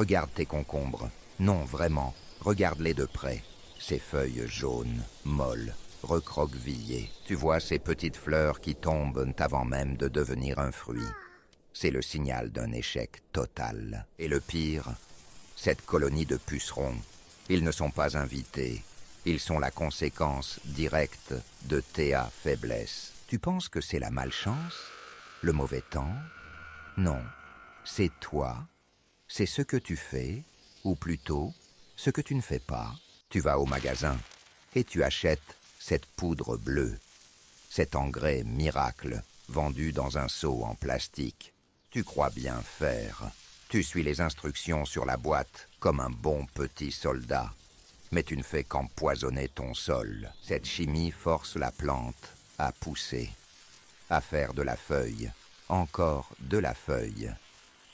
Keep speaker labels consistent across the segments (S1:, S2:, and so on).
S1: Regarde tes concombres. Non, vraiment, regarde-les de près. Ces feuilles jaunes, molles, recroquevillées. Tu vois ces petites fleurs qui tombent avant même de devenir un fruit. C'est le signal d'un échec total. Et le pire, cette colonie de pucerons, ils ne sont pas invités. Ils sont la conséquence directe de TA faiblesse. Tu penses que c'est la malchance? Le mauvais temps? Non, c'est toi. C'est ce que tu fais, ou plutôt, ce que tu ne fais pas. Tu vas au magasin et tu achètes cette poudre bleue, cet engrais miracle vendu dans un seau en plastique. Tu crois bien faire. Tu suis les instructions sur la boîte comme un bon petit soldat. Mais tu ne fais qu'empoisonner ton sol. Cette chimie force la plante à pousser, à faire de la feuille, encore de la feuille.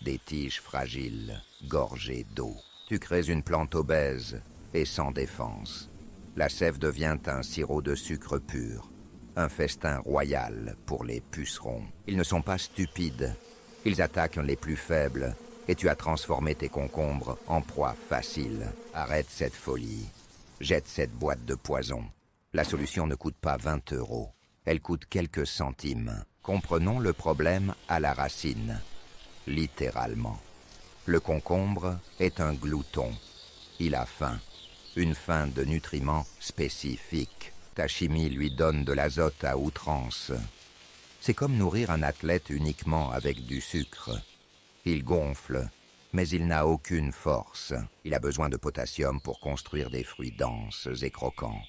S1: Des tiges fragiles, gorgées d'eau. Tu crées une plante obèse et sans défense. La sève devient un sirop de sucre pur, un festin royal pour les pucerons. Ils ne sont pas stupides. Ils attaquent les plus faibles et tu as transformé tes concombres en proie facile. Arrête cette folie. Jette cette boîte de poison. La solution ne coûte pas 20 €. Elle coûte quelques centimes. Comprenons le problème à la racine. Littéralement. Le concombre est un glouton. Il a faim. Une faim de nutriments spécifiques. Ta chimie lui donne de l'azote à outrance. C'est comme nourrir un athlète uniquement avec du sucre. Il gonfle, mais il n'a aucune force. Il a besoin de potassium pour construire des fruits denses et croquants.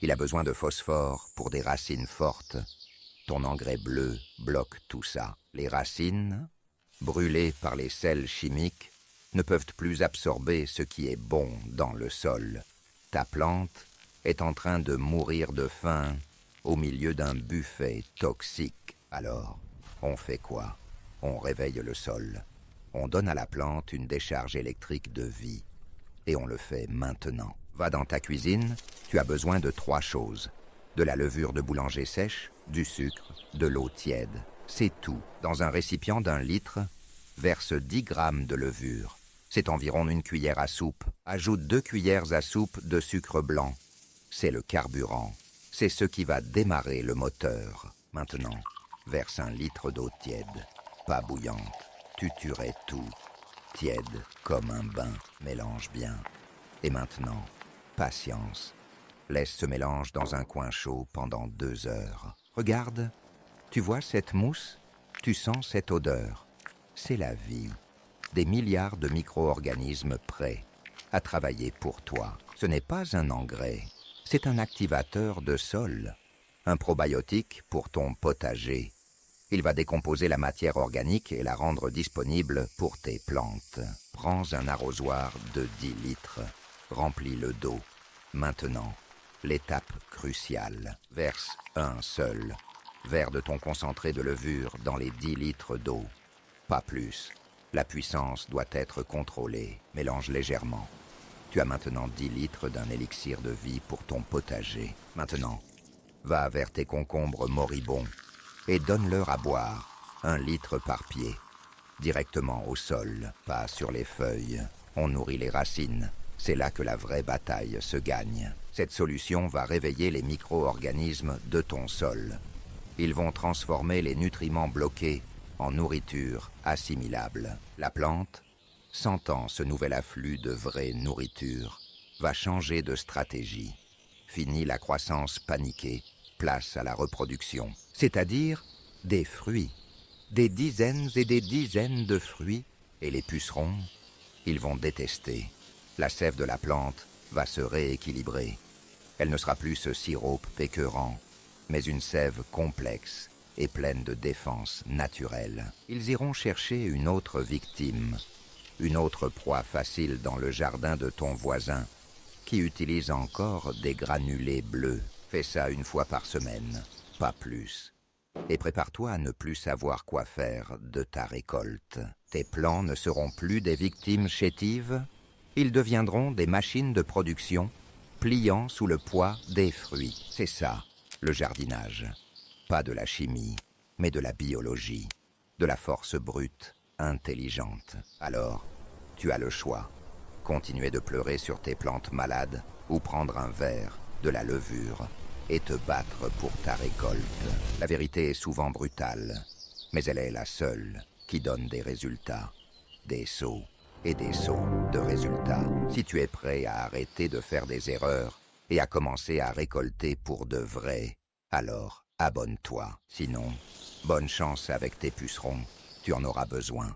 S1: Il a besoin de phosphore pour des racines fortes. Ton engrais bleu bloque tout ça. Les racines, brûlées par les sels chimiques, ne peuvent plus absorber ce qui est bon dans le sol. Ta plante est en train de mourir de faim au milieu d'un buffet toxique. Alors, on fait quoi? On réveille le sol. On donne à la plante une décharge électrique de vie. Et on le fait maintenant. Va dans ta cuisine, tu as besoin de 3 choses. De la levure de boulanger sèche, du sucre, de l'eau tiède. C'est tout. Dans un récipient d'1 litre, verse 10 grammes de levure. C'est environ 1 cuillère à soupe. Ajoute 2 cuillères à soupe de sucre blanc. C'est le carburant. C'est ce qui va démarrer le moteur. Maintenant, verse 1 litre d'eau tiède, pas bouillante. Tu tuerais tout. Tiède comme un bain. Mélange bien. Et maintenant, patience. Laisse ce mélange dans un coin chaud pendant 2 heures. Regarde, tu vois cette mousse? Tu sens cette odeur? C'est la vie. Des milliards de micro-organismes prêts à travailler pour toi. Ce n'est pas un engrais, c'est un activateur de sol. Un probiotique pour ton potager. Il va décomposer la matière organique et la rendre disponible pour tes plantes. Prends un arrosoir de 10 litres. Remplis-le d'eau. Maintenant, l'étape cruciale. Verse un seul verre de ton concentré de levure dans les 10 litres d'eau. Pas plus. La puissance doit être contrôlée. Mélange légèrement. Tu as maintenant 10 litres d'un élixir de vie pour ton potager. Maintenant, va vers tes concombres moribonds et donne-leur à boire 1 litre par pied. Directement au sol, pas sur les feuilles. On nourrit les racines. C'est là que la vraie bataille se gagne. Cette solution va réveiller les micro-organismes de ton sol. Ils vont transformer les nutriments bloqués en nourriture assimilable. La plante, sentant ce nouvel afflux de vraie nourriture, va changer de stratégie. Fini la croissance paniquée, place à la reproduction, c'est-à-dire des fruits. Des dizaines et des dizaines de fruits, et les pucerons, ils vont détester. La sève de la plante va se rééquilibrer. Elle ne sera plus ce sirop écœurant, mais une sève complexe et pleine de défenses naturelles. Ils iront chercher une autre victime, une autre proie facile dans le jardin de ton voisin, qui utilise encore des granulés bleus. Fais ça 1 fois par semaine, pas plus. Et prépare-toi à ne plus savoir quoi faire de ta récolte. Tes plants ne seront plus des victimes chétives, ils deviendront des machines de production, pliant sous le poids des fruits. C'est ça, le jardinage. Pas de la chimie, mais de la biologie, de la force brute, intelligente. Alors, Tu as le choix. Continuer de pleurer sur tes plantes malades ou prendre un verre, de la levure et te battre pour ta récolte. La vérité est souvent brutale, mais elle est la seule qui donne des résultats. Des sauts et des sauts de résultats. Si tu es prêt à arrêter de faire des erreurs et à commencer à récolter pour de vrai, alors abonne-toi. Sinon, bonne chance avec tes pucerons, tu en auras besoin.